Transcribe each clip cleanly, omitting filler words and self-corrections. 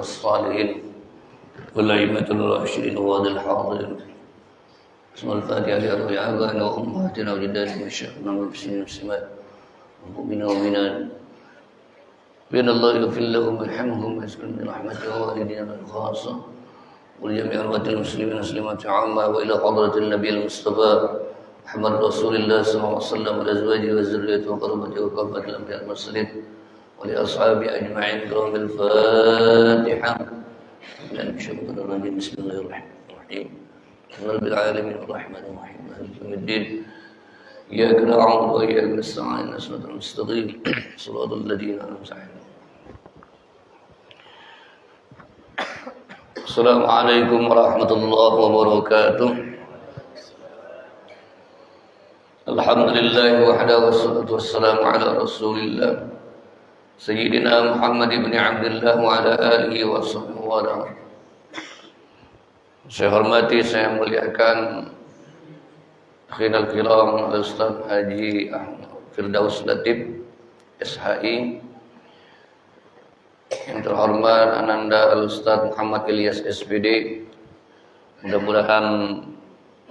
والصالحين والأئمة الراشدين وذي الحاضرين. بسم الفاتحة لأرواح آبائنا وأمهاتنا وجداتنا وشيخنا والمسلمين والمسلمات والمؤمنين والمؤمنات بأن الله يغفر لهم ويرحمهم ويسكن من رحمته ووالدينا الخاصة ولجميع أموات المسلمين والمسلمات عامة وإلى حضرة النبي المصطفى محمد رسول الله صلى الله عليه وسلم وأزواجه وذريته وقربته وكافة الأنبياء والمرسلين ولأصحابه أجمعين. كرام الفاتحة. بسم الله الرحمن الرحيم. رب العالمين الرحمن الرحيم مالك يوم الدين إياك نعبد وإياك نستعين صراط المستقيم صراط الذين أنعمت عليهم. السلام عليكم ورحمة الله وبركاته. الحمد لله وحده والصلاة والسلام على رسول الله سيدنا محمد بن عبد الله وعلى آله وصحبه وسلم. Saya hormati, saya muliakan Akhirul Kiram Ustaz Haji Firdaus Latif SHI, yang terhormat Ananda Al-Ustaz Muhammad Ilyas SPD. Mudah-mudahan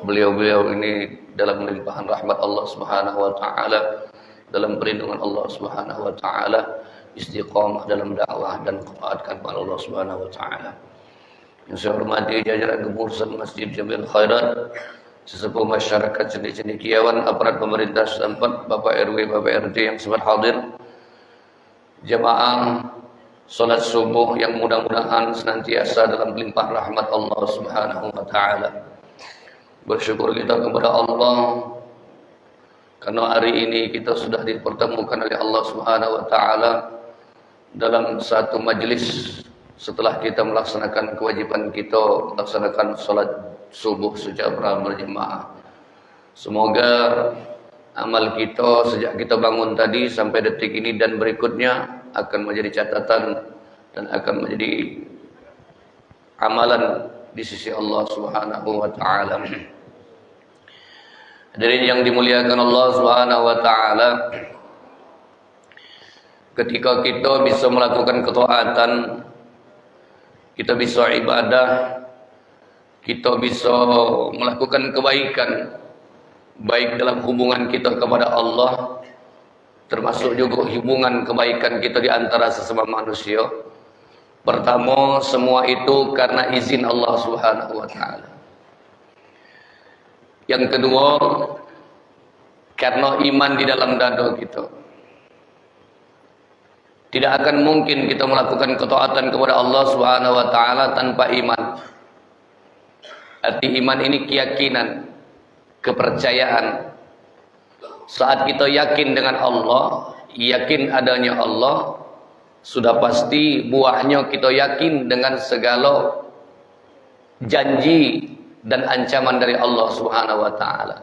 beliau-beliau ini dalam limpahan rahmat Allah Subhanahu wa taala, dalam perlindungan Allah Subhanahu wa taala, istiqamah dalam dakwah dan ketaatan kepada Allah Subhanahu wa taala. Yang saya hormati jajaran kepengurusan Masjid Jamil Khairat, sesepuh masyarakat, cendekiawan, aparat pemerintah setempat, Bapak RW, Bapak RT yang sempat hadir, jamaah salat subuh yang mudah-mudahan senantiasa dalam limpahan rahmat Allah Subhanahu wa taala. Bersyukur kita kepada Allah karena hari ini kita sudah dipertemukan oleh Allah Subhanahu wa taala dalam satu majlis setelah kita melaksanakan kewajiban kita melaksanakan salat subuh secara berjemaah. Semoga amal kita sejak kita bangun tadi sampai detik ini dan berikutnya akan menjadi catatan dan akan menjadi amalan di sisi Allah Subhanahu wa taala. Hadirin yang dimuliakan Allah Subhanahu wa taala, ketika kita bisa melakukan ketaatan, kita bisa ibadah, kita bisa melakukan kebaikan, baik dalam hubungan kita kepada Allah, termasuk juga hubungan kebaikan kita di antara sesama manusia. Pertama, semua itu karena izin Allah Subhanahu wa taala. Yang kedua, karena iman di dalam dada kita. Tidak akan mungkin kita melakukan ketaatan kepada Allah Subhanahu wa taala tanpa iman. Arti iman ini keyakinan, kepercayaan. Saat kita yakin dengan Allah, yakin adanya Allah, sudah pasti buahnya kita yakin dengan segala janji dan ancaman dari Allah Subhanahu wa taala.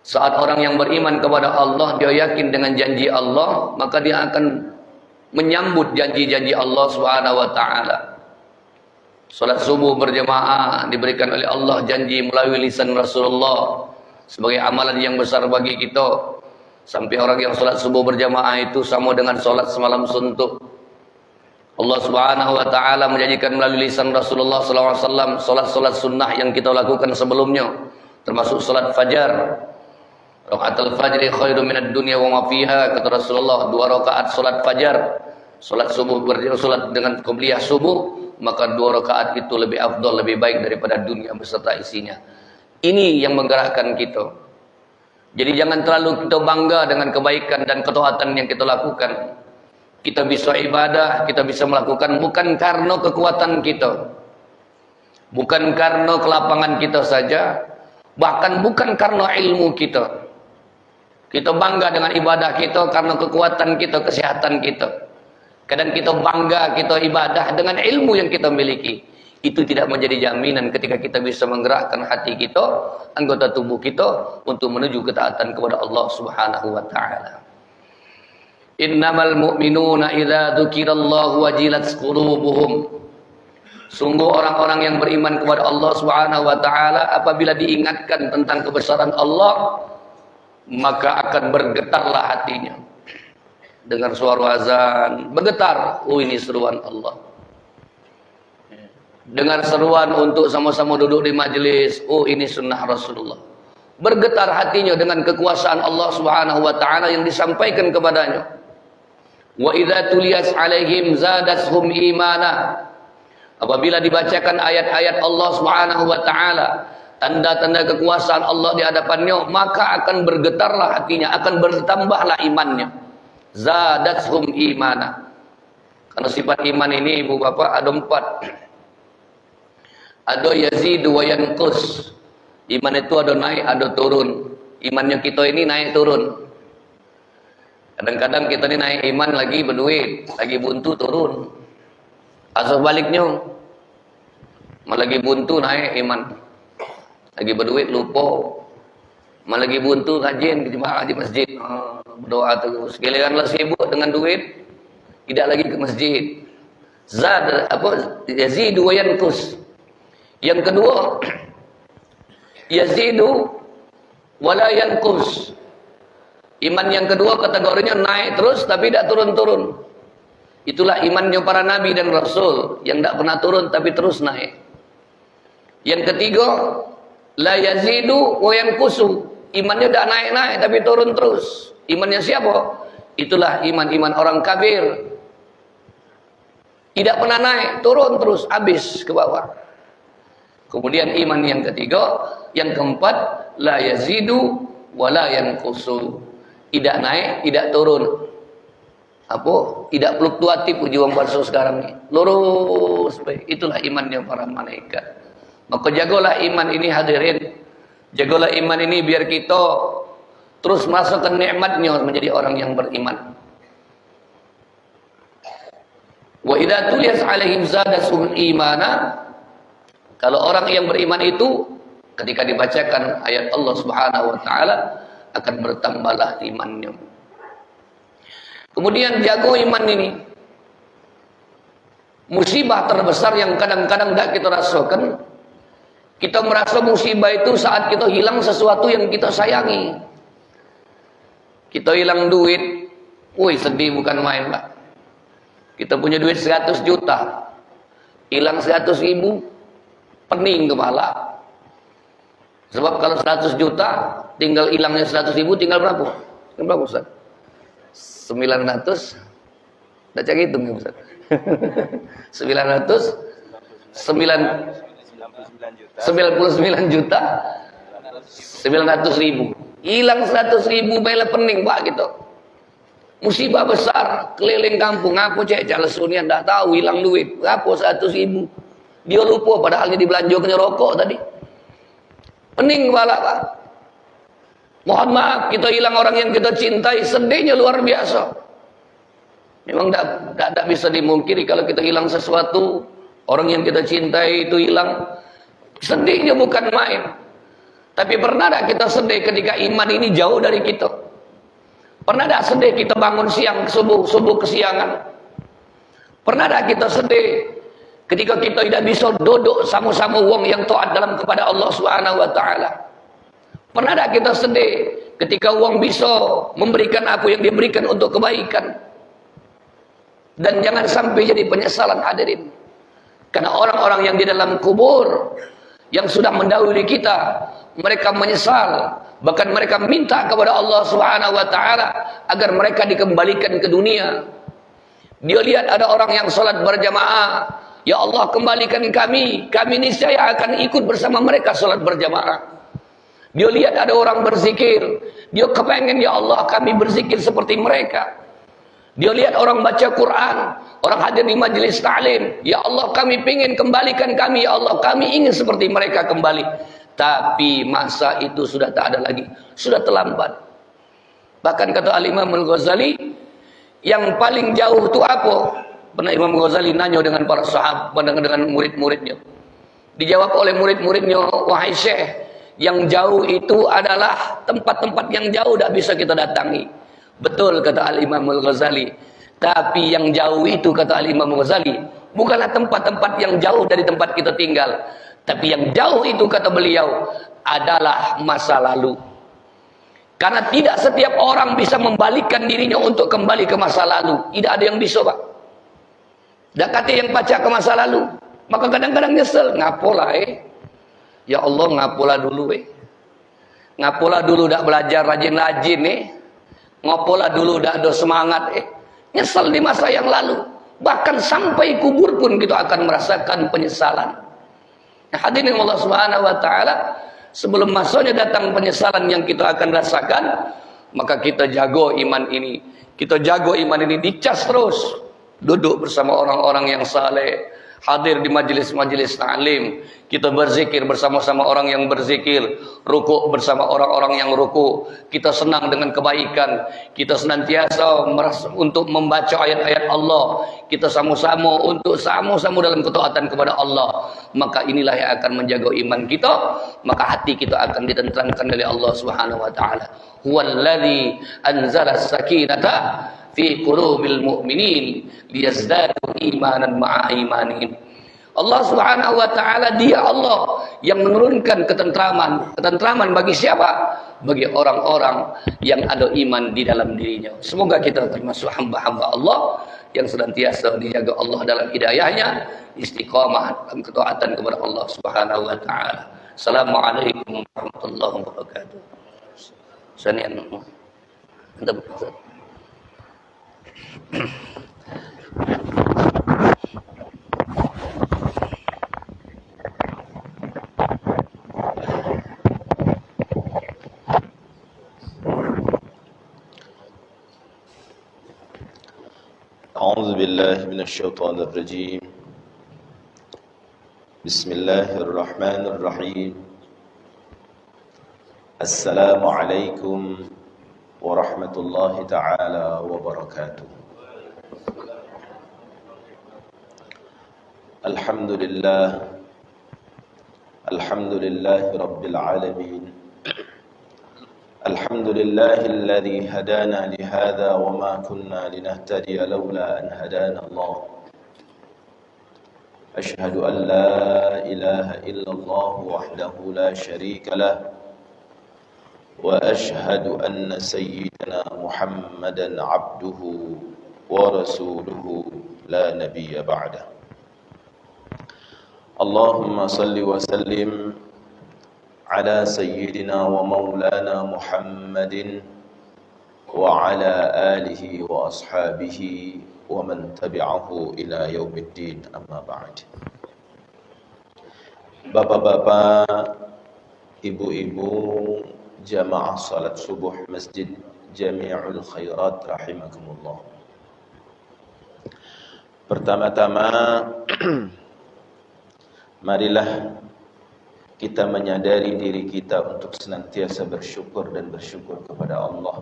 Saat orang yang beriman kepada Allah, dia yakin dengan janji Allah, maka dia akan menyambut janji-janji Allah Subhanahu wa taala. Salat subuh berjemaah diberikan oleh Allah janji melalui lisan Rasulullah sebagai amalan yang besar bagi kita. Sampai orang yang salat subuh berjemaah itu sama dengan salat semalam suntuk. Allah Subhanahu wa taala menjanjikan melalui lisan Rasulullah sallallahu alaihi wasallam salat-salat sunnah yang kita lakukan sebelumnya, termasuk salat fajar. Rakaatul fajri khairum minad dunya wa ma fiha, kata Rasulullah, 2 rakaat salat fajar, salat subuh salat dengan qabliyah subuh, maka 2 rakaat itu lebih afdal, lebih baik daripada dunia beserta isinya. Ini yang menggerakkan kita. Jadi jangan terlalu kita bangga dengan kebaikan dan ketaatan yang kita lakukan. Kita bisa ibadah, kita bisa melakukan bukan karena kekuatan kita, bukan karena kelapangan kita saja, bahkan bukan karena ilmu kita. Kita bangga dengan ibadah kita karena kekuatan kita, kesehatan kita. Kadang kita bangga kita ibadah dengan ilmu yang kita miliki. Itu tidak menjadi jaminan ketika kita bisa menggerakkan hati kita, anggota tubuh kita untuk menuju ketaatan kepada Allah Subhanahu wa taala. Innamal mu'minuna idza dzukirallahu wajilat qulubuhum. Sungguh orang-orang yang beriman kepada Allah Subhanahu wa taala apabila diingatkan tentang kebesaran Allah, maka akan bergetarlah hatinya. Dengar suara azan, bergetar, oh ini seruan Allah. dengar seruan untuk sama-sama duduk di majelis, oh ini sunnah Rasulullah. Bergetar hatinya dengan kekuasaan Allah Subhanahu wa taala yang disampaikan kepadanya. Wa idza tuliyat alaihim zadatuhum imana. Apabila dibacakan ayat-ayat Allah Subhanahu wa taala, tanda-tanda kekuasaan Allah di hadapannya, maka akan bergetarlah hatinya, akan bertambahlah imannya. Zadatuhum imana. Karena sifat iman ini Ibu Bapak ada 4. Ada yazidu wa yanqus. Iman itu ada naik, ada turun. Imannya kita ini naik turun. Kadang-kadang kita ini naik iman lagi berduit, lagi buntu turun. Asal baliknya, malah lagi buntu naik iman, lagi berduit lupa, malah lagi buntu rajin ke jemaah di masjid, berdoa terus. Giliranlah sibuk dengan duit, tidak lagi ke masjid. Zad apa? Yazidu wa yanqus. Yang kedua, yazidu wa la yanqus. Iman yang kedua kategorinya naik terus tapi tidak turun-turun. Itulah imannya para nabi dan rasul yang tidak pernah turun tapi terus naik. Yang ketiga, la yazidu wa yanqusu. Imannya tidak naik-naik tapi turun terus. Imannya siapa? Itulah iman-iman orang kafir. Tidak pernah naik, turun terus, habis ke bawah. Kemudian iman yang ketiga, yang keempat, la yazidu wa la yanqusu. Tidak naik, tidak turun. Apa? Tidak fluktuatif uji wong palsu sekarang ini. Lurus baik. Itulah imannya para malaikat. Maka jagalah iman ini hadirin. Jagalah iman ini biar kita terus masuk ke nikmatnya menjadi orang yang beriman. Wa idza tuliyat alaihim zadatuhum imana. Kalau orang yang beriman itu ketika dibacakan ayat Allah Subhanahu wa taala akan bertambahlah imannya. Kemudian jago iman ini. Musibah terbesar yang kadang-kadang tidak kita rasakan. Kita merasa musibah itu saat kita hilang sesuatu yang kita sayangi. Kita hilang duit. Woi, sedih bukan main, Pak. Kita punya duit 100 juta. Hilang 100 ribu. Pening kepala. Sebab kalau 100 juta tinggal hilangnya 100 ribu, tinggal berapa? Tinggal berapa Ustaz? 900. Dah cari hitung ya Ustaz. 99 juta 900 ribu. Hilang 100 ribu, bela pening Pak gitu. Musibah besar, keliling kampung. Apa cek lesunnya tidak tahu, hilang duit. Apa 100 ribu? Dia lupa padahal dia dibelanjakan rokok tadi. Pening kepala Pak. Mohon maaf, kita hilang orang yang kita cintai, sedihnya luar biasa. Memang tidak bisa dimungkiri kalau kita hilang sesuatu, orang yang kita cintai itu hilang, sedihnya bukan main. Tapi pernah tidak kita sedih ketika iman ini jauh dari kita? Pernah tidak sedih kita bangun siang, subuh kesiangan? Pernah tidak kita sedih ketika kita tidak bisa duduk sama-sama wong yang taat dalam kepada Allah Subhanahu wa taala? Pernah tak kita sedih ketika wong bisa memberikan apa yang diberikan untuk kebaikan? Dan jangan sampai jadi penyesalan hadirin. Karena orang-orang yang di dalam kubur yang sudah mendahului kita, mereka menyesal, bahkan mereka minta kepada Allah Subhanahu wa taala agar mereka dikembalikan ke dunia. Dia lihat ada orang yang salat berjamaah, ya Allah kembalikan kami niscaya akan ikut bersama mereka salat berjamaah. Dia lihat ada orang berzikir, dia kepengen ya Allah kami berzikir seperti mereka. Dia lihat orang baca Quran, orang hadir di majelis ta'lim, ya Allah kami ingin kembalikan kami, ya Allah kami ingin seperti mereka kembali. Tapi masa itu sudah tak ada lagi, sudah terlambat. Bahkan kata Al-Imam Al-Ghazali, yang paling jauh itu apa? Pernah Imam Ghazali nanya dengan para sahabat, dengan murid-muridnya. Dijawab oleh murid-muridnya, wahai Syekh, yang jauh itu adalah tempat-tempat yang jauh tidak bisa kita datangi. Betul kata Al-Imam Al-Ghazali. Tapi yang jauh itu kata Al-Imam Al-Ghazali bukanlah tempat-tempat yang jauh dari tempat kita tinggal. Tapi yang jauh itu kata beliau adalah masa lalu. Karena tidak setiap orang bisa membalikkan dirinya untuk kembali ke masa lalu. Tidak ada yang bisa Pak. Dan kata yang baca ke masa lalu. Maka kadang-kadang nyesel, ngapola ya Allah ngapola dulu ngapola dulu dak belajar rajin-rajin ngapola dulu dak ada semangat nyesel di masa yang lalu. Bahkan sampai kubur pun kita akan merasakan penyesalan. Hadirin Allah Subhanahu wa taala, sebelum masanya datang penyesalan yang kita akan rasakan, maka kita jaga iman ini. Kita jaga iman ini, dicas terus. Duduk bersama orang-orang yang saleh, hadir di majelis-majelis ta'lim, kita berzikir bersama-sama orang yang berzikir, rukuk bersama orang-orang yang rukuk, kita senang dengan kebaikan, kita senantiasa untuk membaca ayat-ayat Allah, kita sama-sama untuk sama-sama dalam ketaatan kepada Allah. Maka inilah yang akan menjaga iman kita, maka hati kita akan ditenteramkan oleh Allah Subhanahu wa taala. Huwallazi anzala as-sakinata fi qulubil mu'minin liyazdadu imanan ma'a imanihim. Allah Subhanahu wa taala, dia Allah yang menurunkan ketentraman bagi siapa? Bagi orang-orang yang ada iman di dalam dirinya. Semoga kita termasuk hamba-hamba Allah yang senantiasa dijaga Allah dalam hidayahnya, istiqamah dalam ketaatan kepada Allah Subhanahu wa taala. Assalamualaikum warahmatullahi wabarakatuh. Sanian. أعوذ بالله من الشيطان الرجيم. بسم الله الرحمن الرحيم. السلام عليكم ورحمة الله تعالى وبركاته. الحمد لله رب العالمين. الحمد لله الذي هدانا لهذا وما كنا لنهتدي لولا أن هدانا الله. أشهد أن لا إله إلا الله وحده لا شريك له، وأشهد أن سيدنا محمدا عبده ورسوله لا نبي بعده. اللهم صل وسلم على سيدنا ومولانا محمد وعلى آله وأصحابه ومن تبعه إلى يوم الدين. أما بعد. Bapak-bapak, ibu-ibu, jamaah salat subuh Masjid Jami'ul Khairat rahimakumullah. Pertama-tama marilah kita menyadari diri kita untuk senantiasa bersyukur dan bersyukur kepada Allah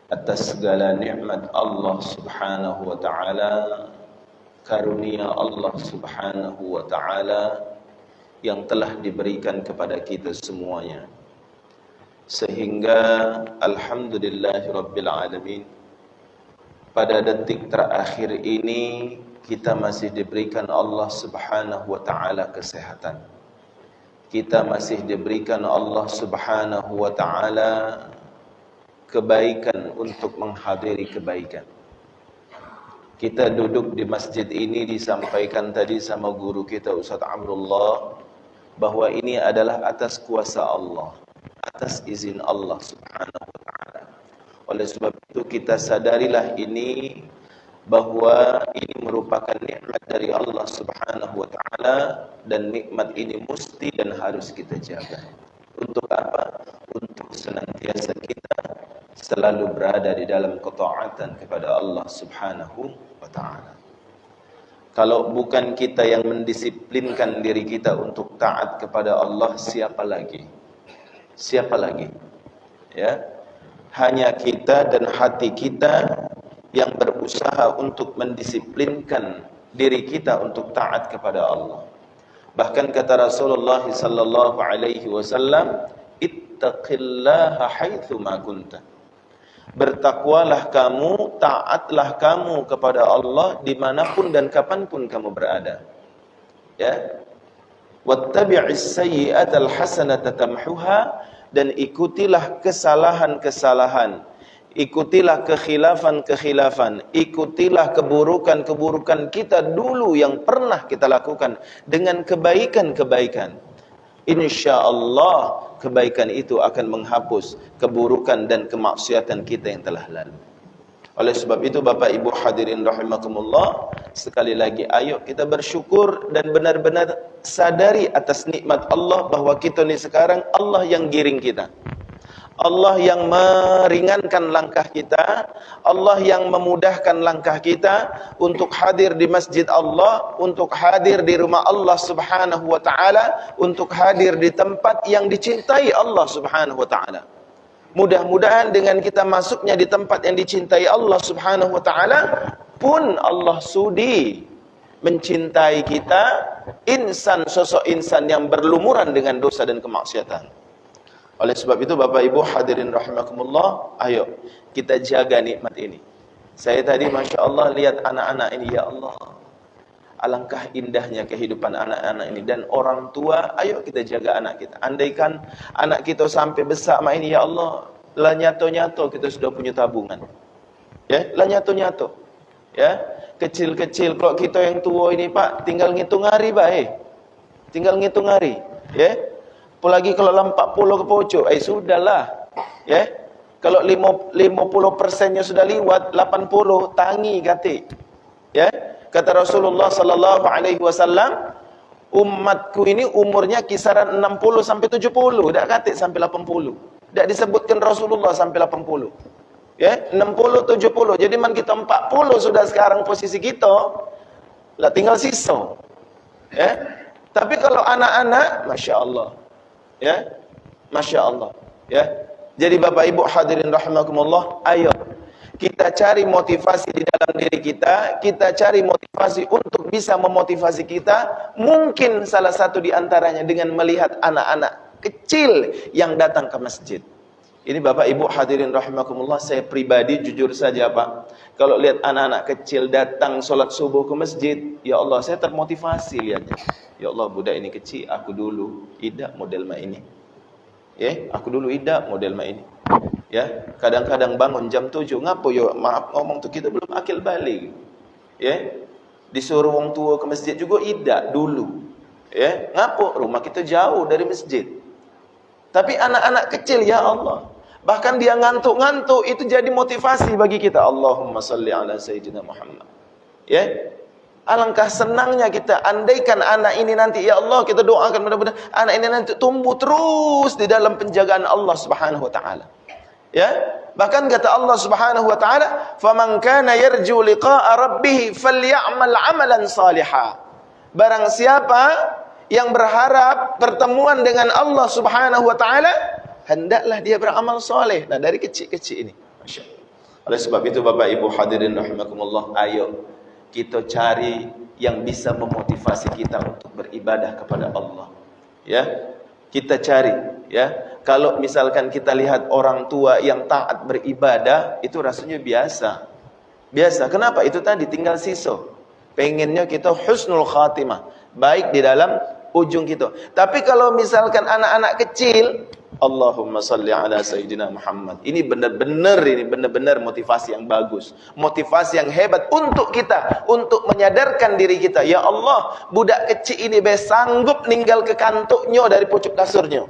atas segala nikmat Allah Subhanahu wa taala, karunia Allah Subhanahu wa taala yang telah diberikan kepada kita semuanya. Sehingga alhamdulillahirabbil alamin, pada detik terakhir ini kita masih diberikan Allah Subhanahu wa taala kesehatan. Kita masih diberikan Allah Subhanahu wa taala kebaikan untuk menghadiri kebaikan. Kita duduk di masjid ini, disampaikan tadi sama guru kita Ustaz Amrullah, bahwa ini adalah atas kuasa Allah, atas izin Allah Subhanahu wa taala. Oleh sebab itu kita sadarilah ini, bahwa ini merupakan nikmat dari Allah Subhanahu wa taala, dan nikmat ini mesti dan harus kita jaga. Untuk apa? Untuk senantiasa kita selalu berada di dalam ketaatan kepada Allah Subhanahu wa taala. Kalau bukan kita yang mendisiplinkan diri kita untuk taat kepada Allah, siapa lagi? Siapa lagi? Ya. Hanya kita dan hati kita yang berusaha untuk mendisiplinkan diri kita untuk taat kepada Allah. Bahkan kata Rasulullah sallallahu alaihi wasallam, ittaqillaha haitsu ma kunta. Bertakwalah kamu, taatlah kamu kepada Allah dimanapun dan kapanpun kamu berada. Ya. Wattabi'is sayyi'atal hasanata tamhuha, dan ikutilah kesalahan-kesalahan ikutilah kekhilafan-kekhilafan, ikutilah keburukan-keburukan kita dulu yang pernah kita lakukan dengan kebaikan-kebaikan. InsyaAllah kebaikan itu akan menghapus keburukan dan kemaksiatan kita yang telah lalu. Oleh sebab itu Bapak Ibu hadirin rahimakumullah, sekali lagi ayo kita bersyukur dan benar-benar sadari atas nikmat Allah bahwa kita ni sekarang Allah yang giring kita. Allah yang meringankan langkah kita, Allah yang memudahkan langkah kita untuk hadir di masjid Allah, untuk hadir di rumah Allah Subhanahu wa taala, untuk hadir di tempat yang dicintai Allah Subhanahu wa taala. Mudah-mudahan dengan kita masuknya di tempat yang dicintai Allah Subhanahu wa taala pun Allah sudi mencintai kita, sosok insan yang berlumuran dengan dosa dan kemaksiatan. Oleh sebab itu Bapak Ibu hadirin rahimakumullah, ayo kita jaga nikmat ini. Saya tadi Masya Allah lihat anak-anak ini, ya Allah, alangkah indahnya kehidupan anak-anak ini. Dan orang tua, ayo kita jaga anak kita. Andaikan anak kita sampai besar ini, ya Allah, lah nyato-nyato kita sudah punya tabungan. Ya, lah nyato-nyato. Ya, kecil-kecil. Kalau kita yang tua ini Pak, tinggal ngitung hari Pak, tinggal ngitung hari. Ya. Apalagi kalau 40 ke pojok, sudahlah. Ya. Kalau 50%-nya sudah lewat, 80 tangi kata. Ya. Kata Rasulullah sallallahu alaihi wasallam, umatku ini umurnya kisaran 60 sampai 70, tak kata sampai 80. Tak disebutkan Rasulullah sampai 80. Ya, 60 70. Jadi man kita 40 sudah sekarang posisi kita, lah tinggal sisa. Ya. Tapi kalau anak-anak, Masya Allah. Ya, Masya Allah. Ya, jadi Bapak Ibu hadirin rahimakumullah, ayo kita cari motivasi di dalam diri kita, kita cari motivasi untuk bisa memotivasi kita. Mungkin salah satu di antaranya dengan melihat anak-anak kecil yang datang ke masjid. Ini Bapak Ibu hadirin rahimakumullah, saya pribadi jujur saja Pak, kalau lihat anak-anak kecil datang sholat subuh ke masjid, ya Allah saya termotivasi lihatnya. Ya Allah, budak ini kecil, aku dulu idak model mak ini. Ya, aku dulu idak model mak ini. Ya, kadang-kadang bangun jam 7, ngapo yo maaf ngomong tu kita belum akil balik. Ya. Disuruh wong tua ke masjid juga idak dulu. Ya, ngapo rumah kita jauh dari masjid. Tapi anak-anak kecil ya Allah, bahkan dia ngantuk-ngantuk itu jadi motivasi bagi kita. Allahumma salli ala sayyidina Muhammad. Ya. Alangkah senangnya kita, andaikan anak ini nanti, ya Allah kita doakan mudah-mudahan anak ini nanti tumbuh terus di dalam penjagaan Allah Subhanahu wa taala. Ya, bahkan kata Allah Subhanahu wa taala, "Faman kana yarju liqa'a rabbih falyamal 'amalan shalihan." Barang siapa yang berharap pertemuan dengan Allah Subhanahu wa taala, hendaklah dia beramal soleh. Nah, dari kecil-kecil ini. Masya Allah. Oleh sebab itu Bapak Ibu hadirin rahimakumullah, ayo kita cari yang bisa memotivasi kita untuk beribadah kepada Allah. Ya, kita cari. Ya, kalau misalkan kita lihat orang tua yang taat beribadah, itu rasanya biasa. Biasa. Kenapa? Itu tadi tinggal sisa. Pengennya kita husnul khatimah, baik di dalam ujung kita. Tapi kalau misalkan anak-anak kecil, Allahumma salli ala sayyidina Muhammad. Ini benar-benar motivasi yang bagus. Motivasi yang hebat untuk kita, untuk menyadarkan diri kita. Ya Allah, budak kecil ini sanggup ninggal ke kantuknya dari pucuk kasurnya.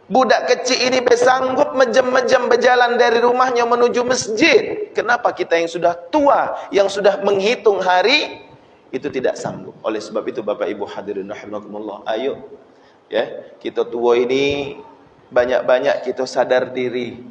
Budak kecil ini sanggup mejam-mejam berjalan dari rumahnya menuju masjid. Kenapa kita yang sudah tua, yang sudah menghitung hari, itu tidak sanggup? Oleh sebab itu Bapak Ibu hadirin rahimakumullah, ayo ya, kita tua ini banyak-banyak kita sadar diri,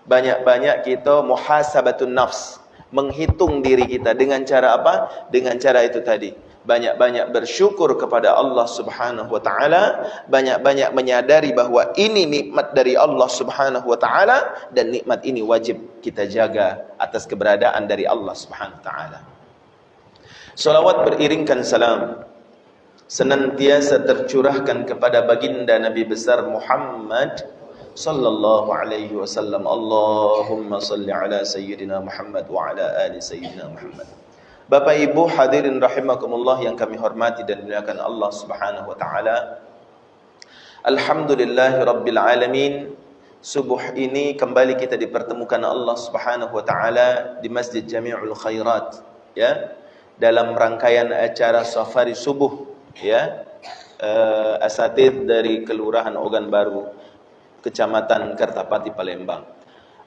banyak-banyak kita muhasabatun nafs, menghitung diri kita. Dengan cara apa? Dengan cara itu tadi, banyak-banyak bersyukur kepada Allah Subhanahu wa taala, banyak-banyak menyadari bahwa ini nikmat dari Allah Subhanahu wa taala, dan nikmat ini wajib kita jaga atas keberadaan dari Allah Subhanahu wa taala. Salawat beriringkan salam senantiasa tercurahkan kepada baginda Nabi besar Muhammad sallallahu alaihi wasallam. Allahumma salli ala sayyidina Muhammad wa ala ali sayyidina Muhammad. Bapak Ibu hadirin rahimakumullah yang kami hormati dan dimuliakan Allah Subhanahu wa taala. Alhamdulillahirabbil alamin, Subuh ini kembali kita dipertemukan Allah Subhanahu wa taala di Masjid Jami'ul Khairat, ya, dalam rangkaian acara safari subuh, ya. Asatid dari Kelurahan Ogan Baru, Kecamatan Kertapati, Palembang.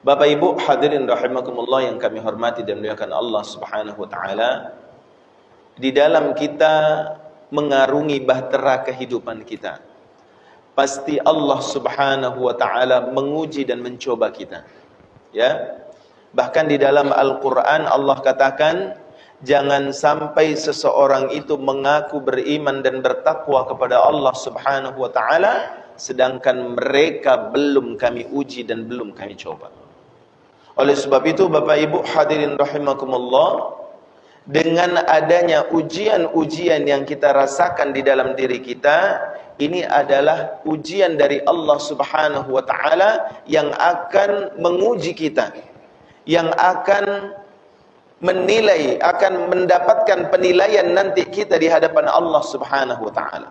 Bapak Ibu hadirin rahimakumullah yang kami hormati dan muliakan Allah Subhanahu wa taala, di dalam kita mengarungi bahtera kehidupan kita, pasti Allah Subhanahu wa taala menguji dan mencoba kita. Ya. Bahkan di dalam Al-Qur'an Allah katakan, jangan sampai seseorang itu mengaku beriman dan bertakwa kepada Allah Subhanahu wa taala sedangkan mereka belum kami uji dan belum kami coba. Oleh sebab itu Bapak Ibu hadirin rahimakumullah, dengan adanya ujian-ujian yang kita rasakan di dalam diri kita, ini adalah ujian dari Allah Subhanahu wa taala yang akan menguji kita, yang akan menilai, akan mendapatkan penilaian nanti kita di hadapan Allah Subhanahu wa taala.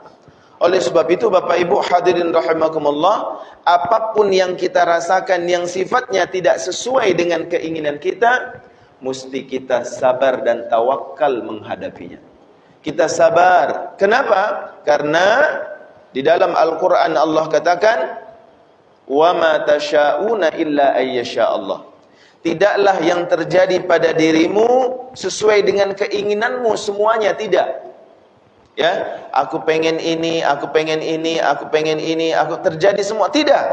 Oleh sebab itu Bapak Ibu hadirin rahimakumullah, apapun yang kita rasakan yang sifatnya tidak sesuai dengan keinginan kita, mesti kita sabar dan tawakal menghadapinya. Kita sabar. Kenapa? Karena di dalam Al-Quran Allah katakan, wa ma tasyauna illa ayyasha Allah. Tidaklah yang terjadi pada dirimu sesuai dengan keinginanmu semuanya, tidak. Ya, aku pengen ini, aku pengen ini, aku pengen ini, aku terjadi semua, tidak.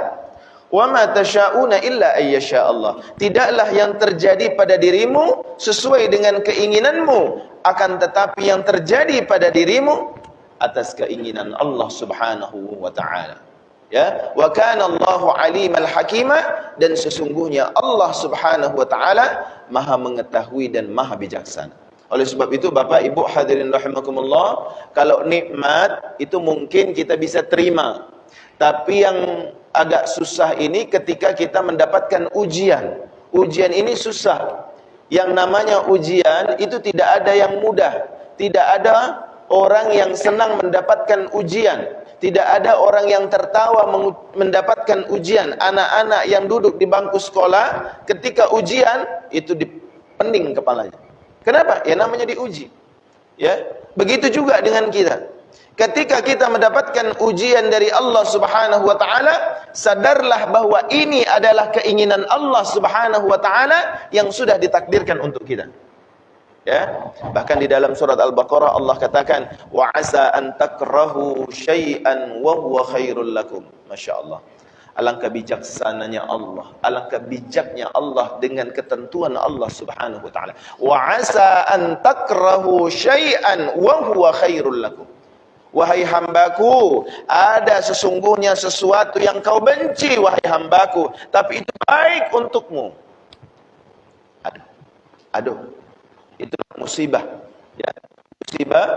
Wa ma tasyauna illa ayyasha Allah. Tidaklah yang terjadi pada dirimu sesuai dengan keinginanmu, akan tetapi yang terjadi pada dirimu atas keinginan Allah Subhanahu wa taala. Ya, wa kana Allahu alimal hakima, dan sesungguhnya Allah Subhanahu wa taala Maha mengetahui dan Maha bijaksana. Oleh sebab itu Bapak Ibu hadirin rahimakumullah, kalau nikmat itu mungkin kita bisa terima. Tapi yang agak susah ini ketika kita mendapatkan ujian. Ujian ini susah. Yang namanya ujian itu tidak ada yang mudah. Tidak ada orang yang senang mendapatkan ujian. Tidak ada orang yang tertawa mendapatkan ujian. Anak-anak yang duduk di bangku sekolah ketika ujian itu dipening kepalanya. Kenapa? Ya namanya diuji. Ya, begitu juga dengan kita. Ketika kita mendapatkan ujian dari Allah Subhanahu wa taala, sadarlah bahwa ini adalah keinginan Allah Subhanahu wa taala yang sudah ditakdirkan untuk kita. Ya, bahkan di dalam surat Al-Baqarah Allah katakan, wa asa an takrahu syai'an wa huwa khairul lakum. Masya-Allah. Alangkah bijaksananya Allah, alangkah bijaknya Allah dengan ketentuan Allah Subhanahu wa taala. Wa asa an takrahu syai'an wa huwa khairul lakum. Wahai hambaku, ada sesungguhnya sesuatu yang kau benci wahai hambaku, tapi itu baik untukmu. Aduh. Itu musibah, ya. Musibah,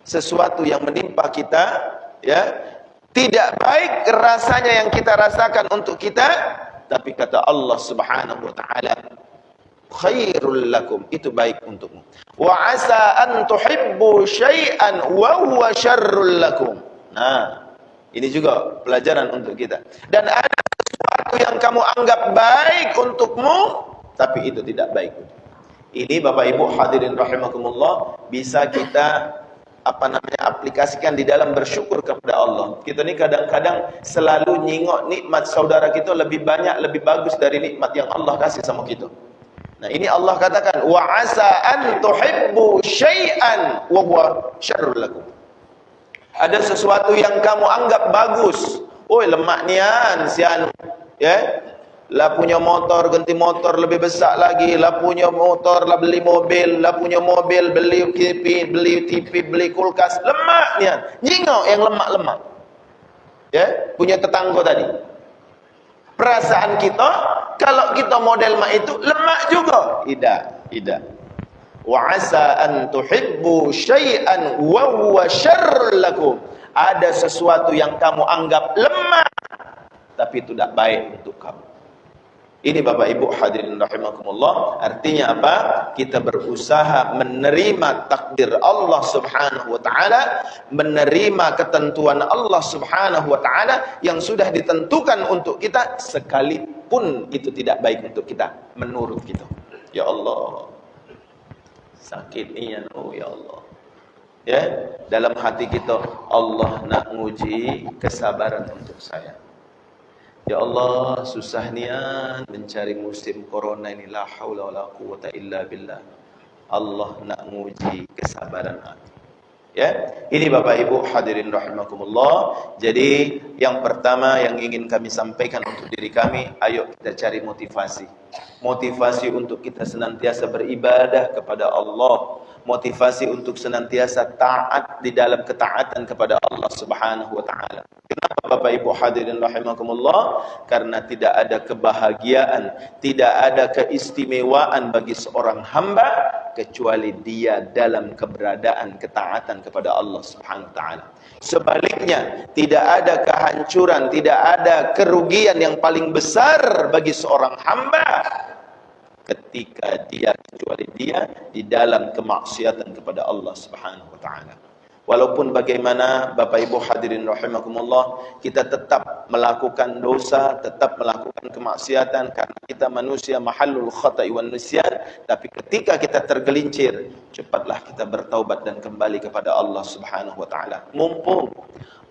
sesuatu yang menimpa kita, ya. Tidak baik rasanya yang kita rasakan untuk kita, tapi kata Allah Subhanahu wa taala, khairul lakum, itu baik untukmu. Wa asa an tuhibbu syai'an wa huwa syarrul lakum. Nah, ini juga pelajaran untuk kita. Dan ada sesuatu yang kamu anggap baik untukmu, tapi itu tidak baik. Ini Bapak Ibu hadirin rahimakumullah, bisa kita aplikasikan di dalam bersyukur kepada Allah. Kita ni kadang-kadang selalu nyingok nikmat saudara kita lebih banyak, lebih bagus dari nikmat yang Allah kasih sama kita. Nah, ini Allah katakan, wa asa an tuhibbu syai'an wa huwa syarrul lakum. Ada sesuatu yang kamu anggap bagus. Oi, lemak nian si anu, ya. Lah punya motor, ganti motor lebih besar lagi. Lah punya motor, lah beli mobil. Lah punya mobil, beli TV, beli kulkas. Lemak nian. Nyingok yang lemak-lemak. Ya, punya tetangga tadi. Perasaan kita, kalau kita model mak itu, lemak juga. Tidak. Wa asa an tuhibbu syai'an wa huwa syarrul lakum. Ada sesuatu yang kamu anggap lemah, tapi itu tidak baik untuk kamu. Ini Bapak Ibu hadirin rahimakumullah, artinya apa? Kita berusaha menerima takdir Allah Subhanahu wa taala, menerima ketentuan Allah Subhanahu wa taala yang sudah ditentukan untuk kita, sekalipun itu tidak baik untuk kita menurut kita. Ya Allah, sakit ni ya Allah. Ya, dalam hati kita, Allah nak nguji kesabaran untuk saya. Ya Allah, susah nian mencari musim corona ini, la haula wala quwata illa billah. Allah nak nguji kesabaran hati. Ya, ini Bapak Ibu hadirin rahimakumullah. Jadi yang pertama yang ingin kami sampaikan untuk diri kami, ayo kita cari motivasi. Motivasi untuk kita senantiasa beribadah kepada Allah. Motivasi untuk senantiasa taat di dalam ketaatan kepada Allah Subhanahu wa taala. Kenapa Bapak Ibu hadirin rahimakumullah? Karena tidak ada kebahagiaan, tidak ada keistimewaan bagi seorang hamba kecuali dia dalam keberadaan ketaatan kepada Allah Subhanahu wa taala. Sebaliknya, tidak ada kehancuran, tidak ada kerugian yang paling besar bagi seorang hamba ketika dia, kecuali dia di dalam kemaksiatan kepada Allah Subhanahu wa taala. Walaupun bagaimana Bapak Ibu hadirin rahimakumullah, kita tetap melakukan dosa, tetap melakukan kemaksiatan karena kita manusia mahallul khata'i wan nisyan, tapi ketika kita tergelincir, cepatlah kita bertaubat dan kembali kepada Allah Subhanahu wa taala.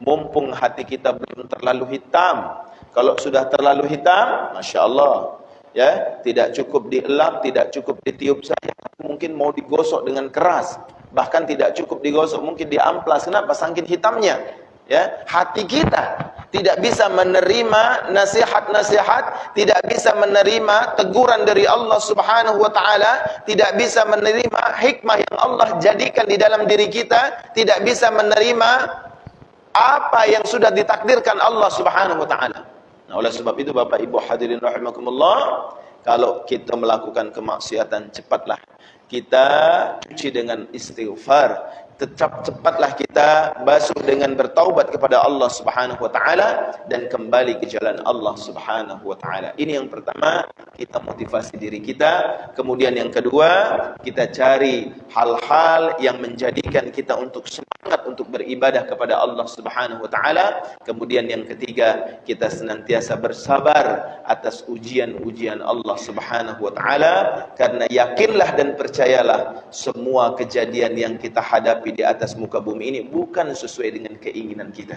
Mumpung hati kita belum terlalu hitam. Kalau sudah terlalu hitam, masya-Allah, ya, tidak cukup dielap, tidak cukup ditiup saja, mungkin mau digosok dengan keras, bahkan tidak cukup digosok, mungkin diamplas. Kenapa? Saking hitamnya. Ya, hati kita tidak bisa menerima nasihat-nasihat, tidak bisa menerima teguran dari Allah Subhanahu wa taala, tidak bisa menerima hikmah yang Allah jadikan di dalam diri kita, tidak bisa menerima apa yang sudah ditakdirkan Allah Subhanahu wa taala. Nah, oleh sebab itu Bapak Ibu hadirin rahimakumullah, kalau kita melakukan kemaksiatan, cepatlah kita cuci dengan istighfar, cepatlah kita basuh dengan bertaubat kepada Allah Subhanahu wa taala dan kembali ke jalan Allah Subhanahu wa taala. Ini yang pertama, kita motivasi diri kita. Kemudian yang kedua, kita cari hal-hal yang menjadikan kita untuk semangat untuk beribadah kepada Allah Subhanahu wa taala. Kemudian yang ketiga, kita senantiasa bersabar atas ujian-ujian Allah Subhanahu wa taala, karena yakinlah dan percayalah, semua kejadian yang kita hadapi di atas muka bumi ini bukan sesuai dengan keinginan kita,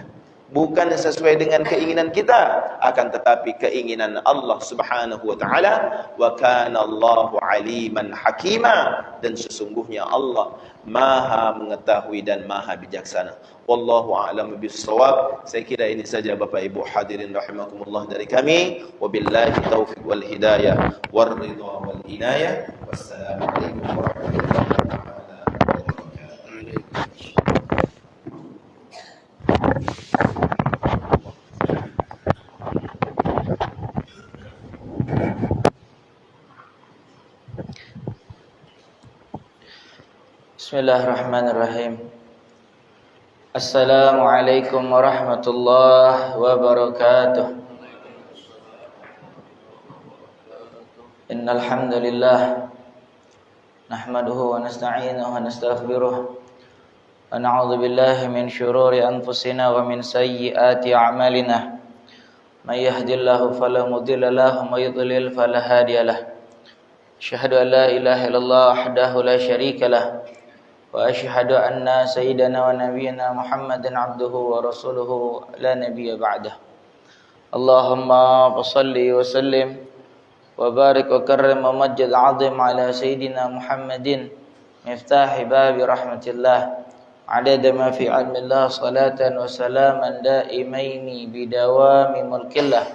bukan sesuai dengan keinginan kita, akan tetapi keinginan Allah Subhanahu wa taala. Wa kana Allahu aliman hakima, dan sesungguhnya Allah Maha mengetahui dan Maha bijaksana. Wallahu a'lam bissawab. Saya kira ini saja Bapak Ibu hadirin rahimakumullah dari kami. Wabillahi taufiq wal hidayah war ridha wal inayah. Wassalamu alaikum warahmatullahi wabarakatuh. Bismillahirrahmanirrahim. Assalamualaikum warahmatullahi wabarakatuh. Innal hamdalillah nahmaduhu wa nasta'inuhu wa nastaghfiruh wa na'udzu billahi min shururi anfusina wa min sayyiati a'malina. May yahdihillahu fala mudilla lahu wa may yudlil fala hadiya lahu. Asyhadu an la ilaha illallah wahdahu la syarika lahu wa asyhadu anna sayyidana wa nabiyyana Muhammadan abduhu wa rasuluhu la nabiyya ba'dah. Allahumma shalli wa sallim wa barik wa karrim wa majjid 'azim ala sayyidina Muhammadin miftahi babi rahmatillah adada ma fi 'ilmillah salatan wa salaman daimaini bidawami mulkillah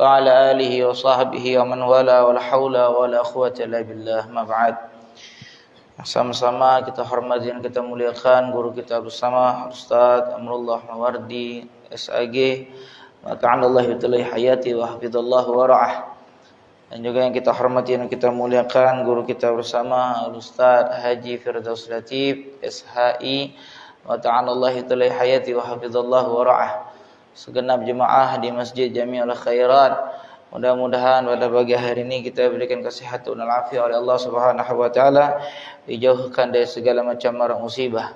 wa ala alihi wa sahbihi wa man wala wala haula wala quwwata illa billah. Ma ba'd. Sama-sama kita hormati dan kita muliakan guru kita bersama Ustaz Amrullah Mawardi SAG, mata'alallahu bitalai hayati wa hafidhallahu wa ra'ah. Dan juga yang kita hormati dan kita muliakan guru kita bersama Ustaz Haji Firdaus Latif SHI, mata'alallahu bitalai hayati wa hafidhallahu wa ra'ah. Segenap jemaah di Masjid Jami'ul Khairat Mudah-mudahan pada pagi hari ini kita diberikan kesehatan dan afiat oleh Allah Subhanahu wa taala, dijauhkan dari segala macam mara musibah.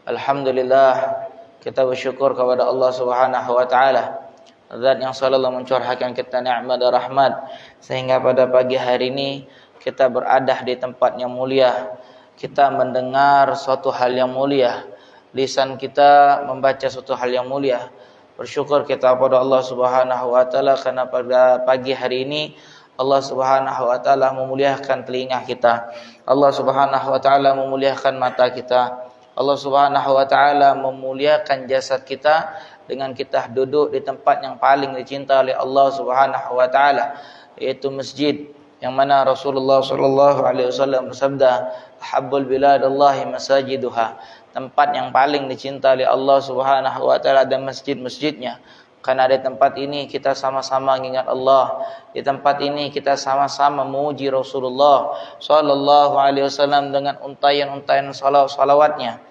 Alhamdulillah, kita bersyukur kepada Allah Subhanahu wa taala, zat yang selalu mencurahkan kita nikmat dan rahmat, sehingga pada pagi hari ini kita berada di tempat yang mulia. Kita mendengar suatu hal yang mulia, lisan kita membaca suatu hal yang mulia. Bersyukur kita kepada Allah Subhanahu wa taala karena pada pagi hari ini Allah Subhanahu wa taala memuliakan telinga kita. Allah Subhanahu wa taala memuliakan mata kita. Allah Subhanahu wa taala memuliakan jasad kita dengan kita duduk di tempat yang paling dicinta oleh Allah Subhanahu wa taala, yaitu masjid, yang mana Rasulullah sallallahu alaihi wasallam bersabda, "Habbul biladallahi masajiduha." Tempat yang paling dicinta oleh Allah Subhanahu wa taala dan masjid-masjidnya. Karena di tempat ini kita sama-sama mengingat Allah. Di tempat ini kita sama-sama memuji Rasulullah sallallahu alaihi wasallam dengan untayan-untayan salawatnya.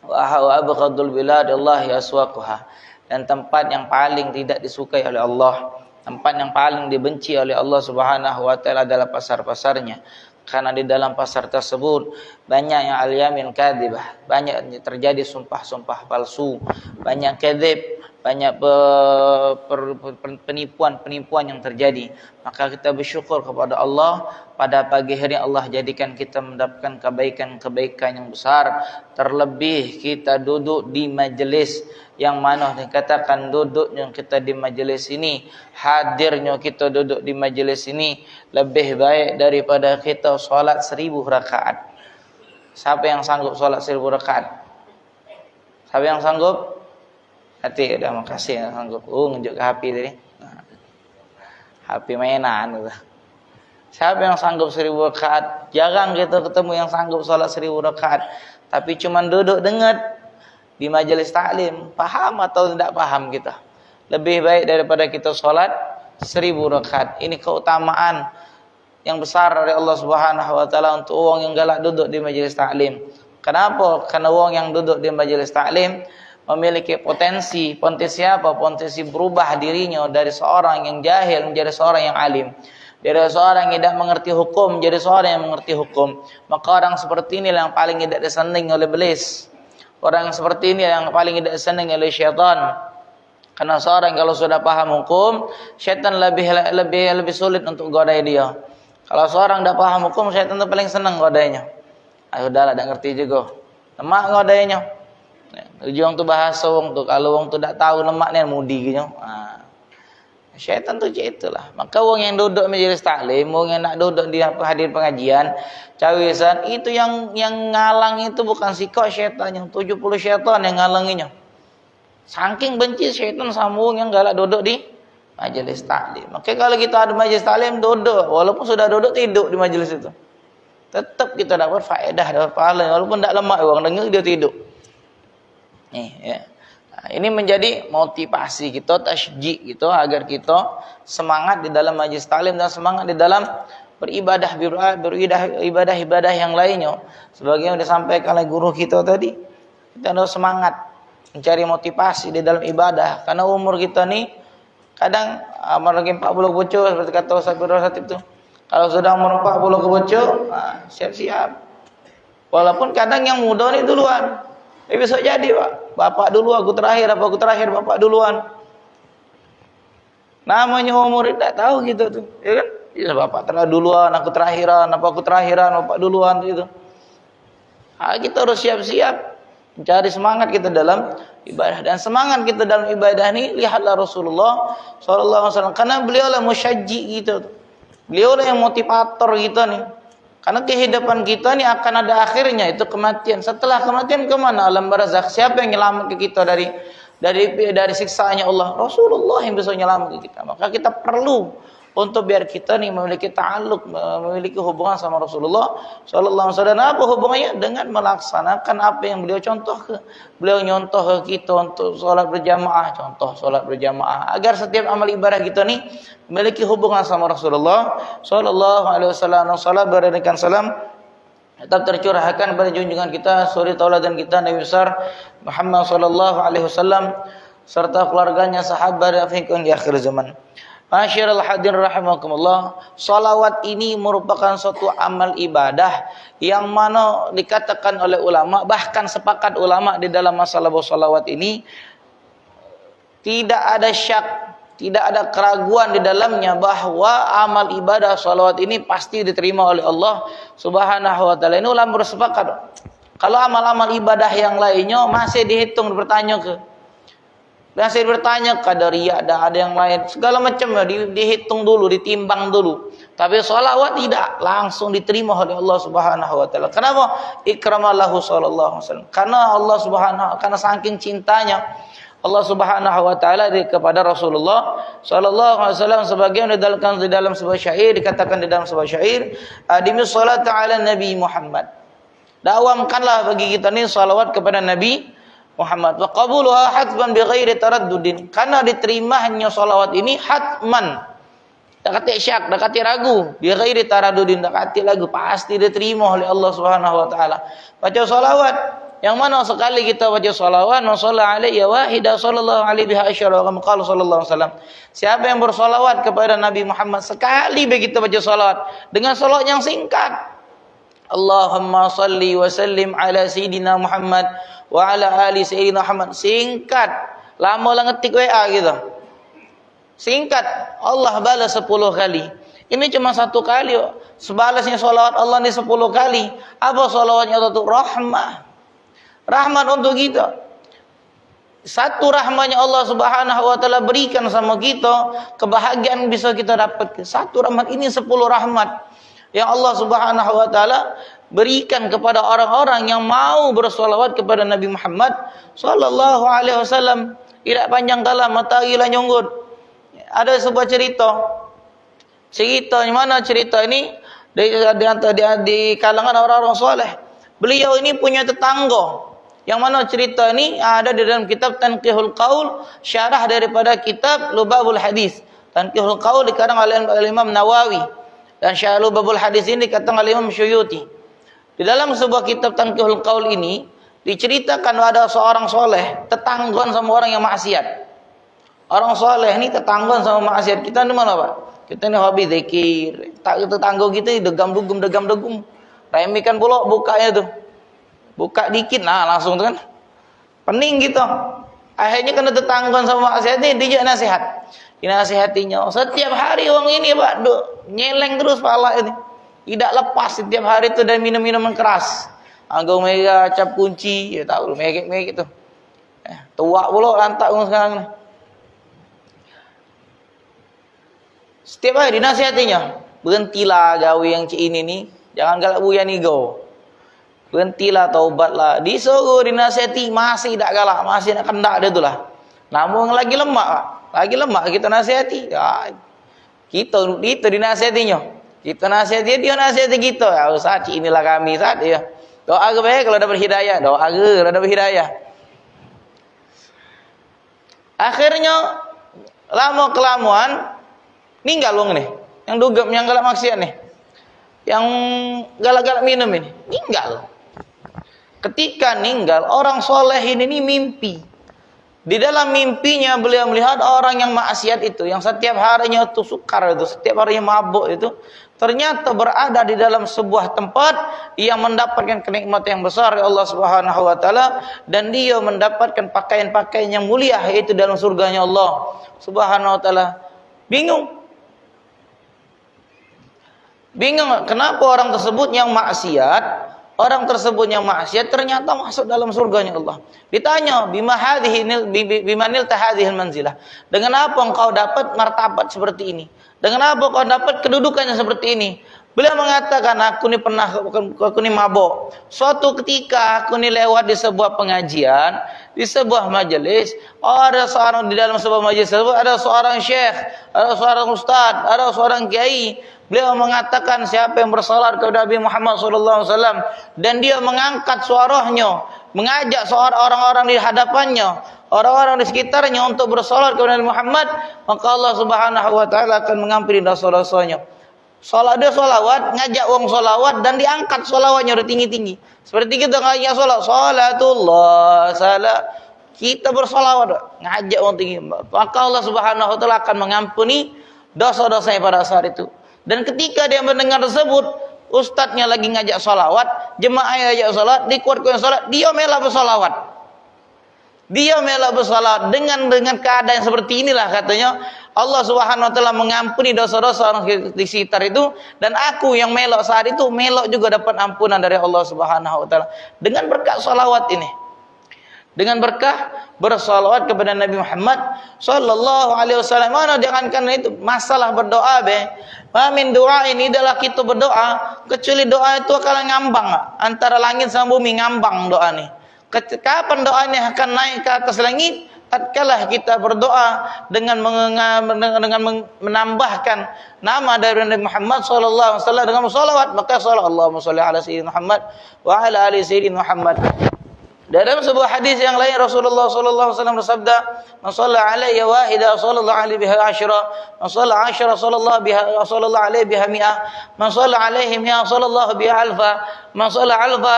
Wa abghadul biladallahi aswaquha. Dan tempat yang paling tidak disukai oleh Allah, tempat yang paling dibenci oleh Allah Subhanahu wa taala adalah pasar-pasarnya. Karena di dalam pasar tersebut banyak yang al-yamin kadzibah, banyak terjadi sumpah-sumpah palsu, banyak kadzib, banyak penipuan yang terjadi. Maka kita bersyukur kepada Allah, pada pagi hari Allah jadikan kita mendapatkan kebaikan-kebaikan yang besar. Terlebih kita duduk di majelis yang mana dikatakan duduknya kita di majelis ini, hadirnya kita duduk di majelis ini lebih baik daripada kita solat 1000 rakaat. Siapa yang sanggup solat 1000 rakaat? Siapa yang sanggup? Hati, udah makasih yang sanggup. Nunjuk ke HP tadi. HP mainan. Siapa yang sanggup 1000 rakaat? Jarang kita ketemu yang sanggup solat 1000 rakaat. Tapi cuma duduk dengar di majelis taklim, paham atau tidak paham kita. Lebih baik daripada kita solat 1000 rakaat. Ini keutamaan yang besar dari Allah Subhanahu wa taala untuk orang yang galak duduk di majelis taklim. Kenapa? Karena orang yang duduk di majelis taklim memiliki potensi apa? Potensi berubah dirinya dari seorang yang jahil menjadi seorang yang alim. Dari seorang yang tidak mengerti hukum menjadi seorang yang mengerti hukum. Maka orang seperti ini yang paling tidak disanding oleh iblis. Orang seperti ini yang paling tidak senang oleh syaitan. Karena seorang kalau sudah paham hukum, syaitan lebih sulit untuk godai dia. Kalau seorang tidak paham hukum, syaitan itu paling senang godainya. Ayo udahlah, tidak ngerti juga. Lemak godainya. Tujuan tu bahasa wong tu, kalau wong tu tidak tahu lemaknya mudi gitu. Syaitan tu itulah. Maka wong yang duduk majelis taklim, wong yang nak duduk di hadir pengajian, cawisan, itu yang ngalang itu bukan sikap syaitan, yang 70 syaitan yang ngalanginya. Saking benci syaitan sama wong yang galak duduk di majelis taklim. Maka kalau kita ada majelis taklim duduk, walaupun sudah duduk tidur di majelis itu, tetap kita dapat faedah, dapat pahala, walaupun tidak lemak orang dengar dia tidur. Nih ya. Ini menjadi motivasi kita, tasyji' gitu, agar kita semangat di dalam majlis taklim dan semangat di dalam beribadah yang lainnya. Sebagaimana disampaikan oleh guru kita tadi, kita harus semangat mencari motivasi di dalam ibadah. Karena umur kita nih kadang lagi 40 bocor seperti kata Ustaz Abdul Ratib itu. Kalau sudah umur 40 bocor, siap-siap. Walaupun kadang yang muda nih duluan. Besok jadi Pak, bapak dulu aku terakhir, bapak duluan. Namanya umur tidak tahu gitu tuh, ya kan? Ya, bapak duluan, aku terakhiran, bapak duluan gitu. Kita harus siap-siap mencari semangat kita dalam ibadah, dan semangat kita dalam ibadah ini lihatlah Rasulullah sallallahu alaihi wasallam, karena beliaulah musyajji gitu. Beliaulah yang motivator kita nih. Karena kehidupan kita ini akan ada akhirnya, itu kematian. Setelah kematian kemana? Alam barzakh. Siapa yang menyelamatkan kita dari siksaannya Allah? Rasulullah yang bisa menyelamatkan kita. Maka kita perlu untuk biar kita nih memiliki ta'alluq, memiliki hubungan sama Rasulullah sallallahu alaihi wasallam. Apa hubungannya? Dengan melaksanakan apa yang beliau contohkan. Beliau nyontoh ke kita untuk salat berjamaah, contoh salat berjamaah, agar setiap amal ibadah kita nih memiliki hubungan sama Rasulullah sallallahu alaihi wasallam. Salat berikan salam tetap tercurahkan pada junjungan kita, suri tauladan kita Nabi besar Muhammad sallallahu alaihi wasallam serta keluarganya, sahabat, dan di akhir zaman. Masyarul hadirin rahimakumullah, salawat ini merupakan suatu amal ibadah yang mana dikatakan oleh ulama, bahkan sepakat ulama di dalam masalah salawat ini tidak ada syak, tidak ada keraguan di dalamnya bahwa amal ibadah salawat ini pasti diterima oleh Allah Subhanahu wa taala. Ini ulama bersepakat. Kalau amal-amal ibadah yang lainnya masih dihitung, masih bertanya qadariyah, ada yang lain segala macam ya, dihitung dulu, ditimbang dulu. Tapi salawat tidak, langsung diterima oleh Allah Subhanahu wa taala. Kenapa? Ikramalahu sallallahu alaihi wasallam. Karena saking cintanya Allah Subhanahu wa taala kepada Rasulullah sallallahu alaihi wasallam, sebagaimana di dalam sebuah syair, dikatakan di dalam sebuah syair, adimis salat ala Nabi Muhammad. Dawamkanlah bagi kita ini salawat kepada Nabi Muhammad, wa qabuluha hatman bi ghairi taraddudin, karena diterimanya salawat ini hatman, tak kata syak, tak kata ragu, bi ghairi taraddudin, tak kata ragu, pasti diterima oleh Allah Subhanahu wa taala. Baca salawat, yang mana sekali kita baca salawat, man shalla alaihi wahida sallallahu alaihi biha asyara, kama qala sallallahu alaihi wasallam. Siapa yang bersalawat kepada Nabi Muhammad sekali begitu baca salawat dengan salawat yang singkat, Allahumma salli wa sallim ala sayyidina Muhammad wa ala ali sayyidina Muhammad, singkat, lama lah ngetik WA gitu, singkat, Allah balas 10 kali. Ini cuma 1 kali, sebalasnya salawat Allah ini 10 kali. Apa salawatnya Allah itu? Rahmat untuk kita. Satu rahmatnya Allah Subhanahu wa taala berikan sama kita, kebahagiaan bisa kita dapatkan. Satu rahmat ini 10 rahmat yang Allah Subhanahu wa taala berikan kepada orang-orang yang mau bersolawat kepada Nabi Muhammad sallallahu alaihi wasallam. Tidak panjang kalam, matahari lah nyonggut. Ada sebuah cerita di mana cerita ini di kalangan orang-orang soleh. Beliau ini punya tetangga, yang mana cerita ini ada di dalam kitab Tanqihul Qaul, syarah daripada kitab Lubabul Hadis. Tanqihul Qaul dikarang oleh Imam Nawawi, dan syarah Lubabul Hadis ini dikatakan oleh Imam Syuyuti. Di dalam sebuah kitab Tanqihul Qaul ini diceritakan ada seorang soleh tetangguan sama orang yang maksiat. Orang soleh ini tetangguan sama maksiat. Kita di mana, Pak? Kita ini hobi zikir. Tetangga kita degam-degum. Remikan pula bukanya tuh. Buka dikit, nah langsung tuh kan. Pening gitu. Akhirnya kena tetangguan sama maksiat ini, dia nasihat. Dinasihatinya, setiap hari orang ini, Pak, nyeleng terus pala ini. Tidak lepas setiap hari itu dari minum-minuman keras. Anggo mega cap kunci, ya tahu megek itu. Tua pula lantak sekarang. Setiap hari dinasihatinya, berhentilah gawe yang ini nih, jangan galak buya nih go. Berhentilah, taubatlah. Disuruh dinasihati, masih tidak galak, masih nak kendak dia itulah. Namun lagi lemak kita nasihati. Ya, kita dinasihatinya. Kita nasihati dia nasihati kita. Ya Ustaz, inilah kami Ustaz ya. Doa ke baik kalau dapat hidayah, doa ke kalau dapat hidayah. Akhirnya lama kelamaan ninggal wong nih. Yang dugem, yang galak maksiat nih. Yang galak-galak minum ini, ninggal. Ketika ninggal, orang soleh ini mimpi. Di dalam mimpinya beliau melihat orang yang maksiat itu, yang setiap harinya itu sukar itu, setiap harinya mabuk itu, ternyata berada di dalam sebuah tempat yang mendapatkan kenikmatan yang besar dari Allah Subhanahu wa taala, dan dia mendapatkan pakaian-pakaian yang mulia, yaitu dalam surganya Allah Subhanahu wa taala. Bingung kenapa orang tersebut yang maksiat ternyata masuk dalam surganya Allah. Ditanya, bimanil tahadhil manzilah, dengan apa engkau dapat martabat seperti ini, dengan apa engkau dapat kedudukannya seperti ini? Beliau mengatakan, aku ni mabuk. Suatu ketika aku ni lewat di sebuah pengajian, di sebuah majelis, ada seorang di dalam sebuah majelis tersebut, ada seorang syekh, ada seorang ustaz, ada seorang kiai. Beliau mengatakan, siapa yang bersalat kepada Nabi Muhammad SAW dan dia mengangkat suaranya, mengajak orang-orang di hadapannya, orang-orang di sekitarnya untuk bersalat kepada Nabi Muhammad, maka Allah Subhanahu wa taala akan mengampuni dosa-dosanya. Dia solawat, ngajak wong solawat, dan diangkat solawatnya udah tinggi-tinggi. Seperti kita ngajak salatullah, kita bersolawat, ngajak wong tinggi, maka Allah Subhanahu wa taala akan mengampuni dosa-dosanya pada saat itu. Dan ketika dia mendengar tersebut, ustadznya lagi ngajak salawat, jemaahnya ngajak salat, dikuat-kuat salat, dia melah bersalawat. Dia melah bersalawat dengan keadaan seperti inilah katanya Allah Subhanahu wa taala mengampuni dosa-dosa orang di sekitar itu, dan aku yang melok saat itu melok juga dapat ampunan dari Allah Subhanahu wa taala dengan berkat salawat ini. Dengan berkah bersalawat kepada Nabi Muhammad sallallahu alaihi wasallam. Mana jangankan itu masalah berdoa be. Min doa ini adalah kita berdoa, kecuali doa itu akan ngambang antara langit sama bumi, ngambang doa nih. Kapan doanya akan naik ke atas langit? Tatkala kita berdoa dengan menambahkan nama dari Nabi Muhammad sallallahu alaihi wasallam dengan salawat, maka sallallahu sholli ala sayyidina Muhammad wa ala ali sayyidina Muhammad. Dalam sebuah hadis yang lain Rasulullah sallallahu alaihi wasallam bersabda, "Man shalla alayya wahida sallallahu alaihi biha asyra, man shalla asyra sallallahu alaihi biha mi'ah, man shalla alaihi mi'ah sallallahu biha alfa, man shalla alfa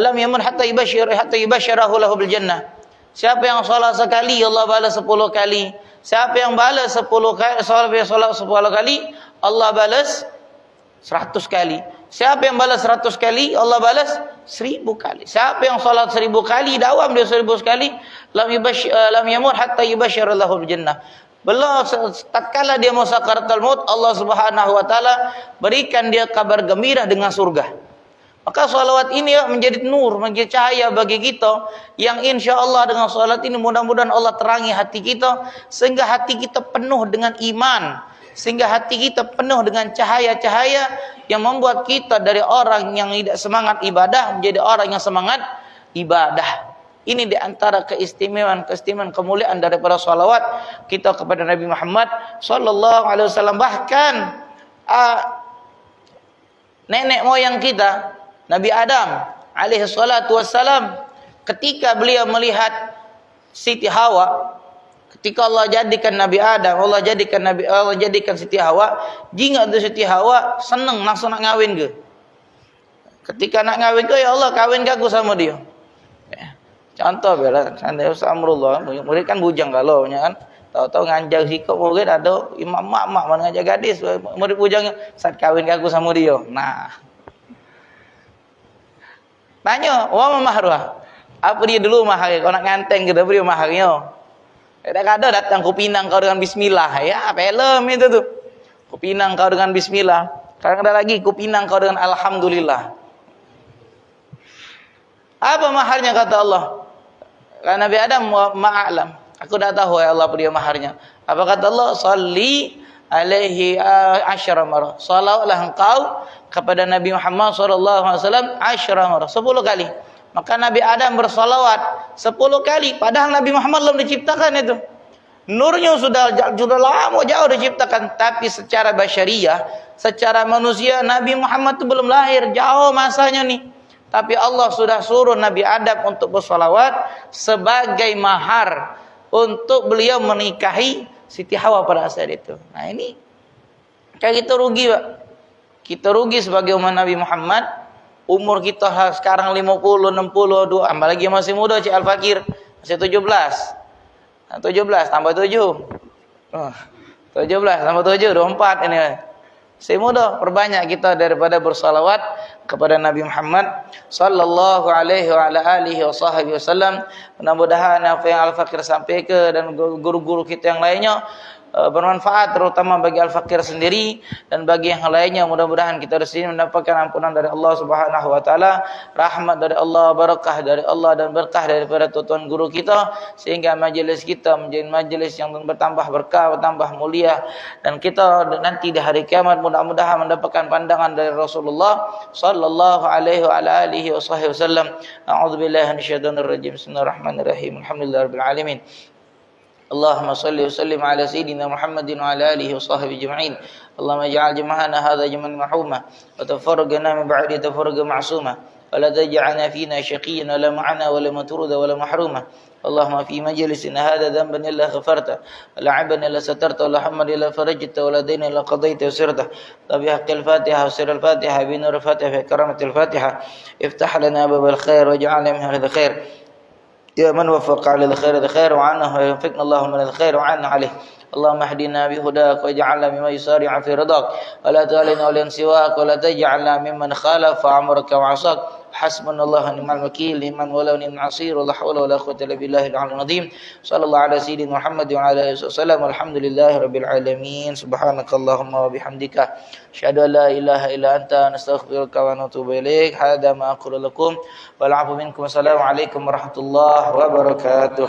lam yamut hatta yubashshirahu lahu bil jannah." Siapa yang salat sekali, Allah balas 10 kali. Siapa yang balas 10 kali, salat 10 kali, Allah balas 100 kali. Siapa yang balas 100 kali, Allah balas 1000 kali. Siapa yang salat 1000 kali, dawam dia 1000 kali, lam yamut hatta yubashshira lahu bil jannah. Belum tatkala dia mau sakaratul maut, Allah Subhanahu wa taala berikan dia kabar gembira dengan surga. Maka salawat ini menjadi nur, menjadi cahaya bagi kita, yang insya Allah dengan salat ini mudah-mudahan Allah terangi hati kita, sehingga hati kita penuh dengan iman, sehingga hati kita penuh dengan cahaya-cahaya yang membuat kita dari orang yang tidak semangat ibadah menjadi orang yang semangat ibadah. Ini di antara keistimewaan kemuliaan daripada salawat kita kepada Nabi Muhammad sallallahu alaihi wasallam. Bahkan nenek moyang kita Nabi Adam alaihi salatu wassalam, ketika beliau melihat Siti Hawa, ketika Allah jadikan Nabi Adam, Allah jadikan Siti Hawa, jingga tu Siti Hawa senang langsung nak ngawin ke. Ketika nak ngawin ke, ya Allah kawin ke aku sama dia. Contoh bela, santai Amrullah, murid kan bujang kalau kan. Tahu-tahu nganjak sikap murid ada imam mak mana ngajak gadis, murid bujangnya, saat kawin ke aku sama dia. Nah, tanya, "Wa maharwa?" Apa dia dulu mahar? Kau nak nganteng kita beri maharnya. Kadang-kadang datang ku pinang kau dengan bismillah. Ya, film itu tuh. Ku pinang kau dengan bismillah. Kadang-kadang lagi ku pinang kau dengan alhamdulillah. Apa maharnya kata Allah? Kata Nabi Adam, ma'alam. Aku dah tahu ya Allah dia maharnya. Apa kata Allah? Salli alaihi asyara marah. Salawatlah engkau kepada Nabi Muhammad sallallahu alaihi wasallam asyara marah, 10 kali. Maka Nabi Adam bersalawat 10 kali, padahal Nabi Muhammad belum diciptakan itu. Nurnya sudah lama jauh diciptakan, tapi secara basyariah, secara manusia Nabi Muhammad itu belum lahir, jauh masanya nih. Tapi Allah sudah suruh Nabi Adam untuk bersalawat sebagai mahar untuk beliau menikahi Siti Hawa pada saat itu. Nah ini kayak kita rugi, Pak. Kita rugi sebagai umat Nabi Muhammad. Umur kita sekarang 50, 62, apalagi masih muda, Cik Al-Fakir masih 17. 17 tambah 7. 17 tambah 7 24 ini. Masih muda, perbanyak kita daripada bersalawat kepada Nabi Muhammad sallallahu alaihi wa ala alihi wasallam. Mudah-mudahan apa yang Al-Fakir sampaikan dan guru-guru kita yang lainnya bermanfaat, terutama bagi Al-Fakir sendiri dan bagi yang lainnya. Mudah-mudahan kita di sini mendapatkan ampunan dari Allah Subhanahu wa taala, rahmat dari Allah, barakah dari Allah dan berkah daripada tuan guru kita, sehingga majelis kita menjadi majelis yang bertambah berkah, bertambah mulia, dan kita nanti di hari kiamat mudah-mudahan mendapatkan pandangan dari Rasulullah sallallahu alaihi wa alihi wasallam. A'udzubillahi minasyaitonir rajim. Bismillahirrahmanirrahim. Alhamdulillahirabbil alamin. اللهم صل وسلم على سيدنا محمد وعلى آله وصحبه أجمعين. اللهم اجعل جمعنا هذا جمعا مرحوما وتفرقنا من بعده تفرقا معصوما ولا تجعلنا فينا شقيا ولا معنا ولا مطرودا ولا محروما. اللهم في مجلسنا هذا ذنبا إلا غفرته ولا عيبا إلا سترته ولا حما إلا فرجته ولا دينا إلا قضيته وسرته. بحق الفاتحة وسر الفاتحة بنور الفاتحة في كرامة الفاتحة افتح لنا باب الخير واجعلنا من أهل الخير. يا من وفق على الخير وعنه ويوفقنا اللهم للخير وعنا عليه. اللهم اهدنا بهداك واجعلنا ممن يسارع في رضاك ولا تولنا وليا سواك ولا تجعلنا ممن خالف أمرك وعصاك حسبنا الله ونعم الوكيل نعم المولى ونعم النصير ولا حول ولا قوة إلا بالله العلي العظيم صلى الله على سيدنا محمد وعلى آله وسلم والحمد لله رب العالمين سبحانك اللهم وبحمدك أشهد أن لا إله إلا أنت نستغفرك ونتوب إليك هذا ما أقول لكم والعفو منكم السلام عليكم ورحمة الله وبركاته